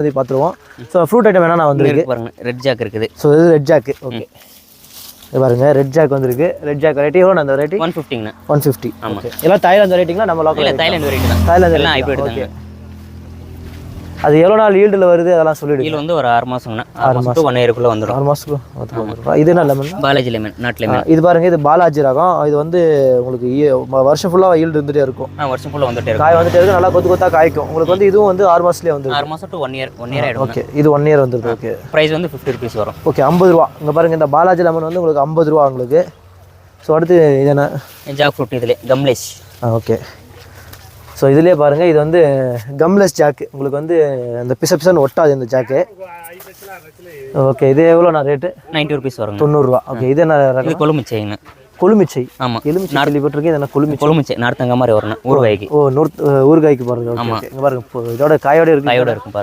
பார்த்துருவோம். So fruit item வேணா நான் வந்துருக்கு பாருங்க, ரெட் ஜாக் இருக்குது. ஸோ இது ரெட் ஜாக்கு. ஓகே, இது பாருங்க ரெட் ஜாக் வந்துருக்கு. ரெட் ஜாக் வெரைட்டி எவ்வளோ அந்த வெரைட்டி? 150ங்க. 150. ஓகே, எல்லாம் தாய்லாந்து வெரைட்டிங்களா? நம்ம லோக்கல் இல்லை, தாய்லாந்து வெரைட்டி தான். தாய்லாந்து எல்லாம் ஹைபிரிட் தாங்க. அது எவ்வளோ நாள் ஈல்டில் வருது அதெல்லாம் சொல்லிடுங்க. ஈல்டு வந்து ஒரு 6 மாதங்கண்ணா. 6 மாதம் டு 1 இயருக்குள்ளே வந்துடும். 6 மாதத்துக்கு வந்துடும். இது என்ன lemon? Balaji lemon, not lemon. இது பாருங்க, இது பாலாஜி ரகம். இது வந்து உங்களுக்கு வருஷம் ஃபுல்லாக ஈல்டு இருந்துகிட்டே இருக்கும். வருஷம் ஃபுல்லாக வந்துட்டே இருக்கும். காய் வந்துட்டே இருக்கும், நல்லா கொத்து கொத்தா காய்க்கும். உங்களுக்கு வந்து இதுவும் வந்து 6 மாதத்துலேயே வந்து 6 மாதம் டு 1 இயர் ஆகிடும். ஓகே, இது 1 இயர் வந்துருது. ஓகே, ப்ரைஸ் வந்து 50 rupees வரும். ஓகே, 50 ரூபா. இங்கே பாருங்கள், இந்த பாலாஜி லெமன் வந்து உங்களுக்கு 50 ரூபா உங்களுக்கு. ஸோ அடுத்து இது என்ன? Jackfruit. இதில் கம்லேஷ். ஓகே, ஸோ இதுலேயே பாருங்கள், இது வந்து கம்லெஸ் ஜாக்கு. உங்களுக்கு வந்து அந்த பிசன்னு ஒட்டாது இந்த ஜாக்கு. ஓகே, இது எவ்வளோண்ணா ரேட்டு? 90 rupees வரும். 90 ரூபா. ஓகே, இது என்ன ரகம்? இது கொழுமிச்சைங்க. கொழுமிச்சை. ஆமாம், எலுமிச்சை கேள்விப்பட்டிருக்கேன். இது என்ன கொழுமிச்சை நார்த்தங்க மாதிரி வரணும் ஊறுகாய்க்கு. ஊறுகாய்க்கு பாருங்க. ஓகே, இங்கே பாருங்க, இதோட காயோட இருக்கு. காயோட இருக்கும்.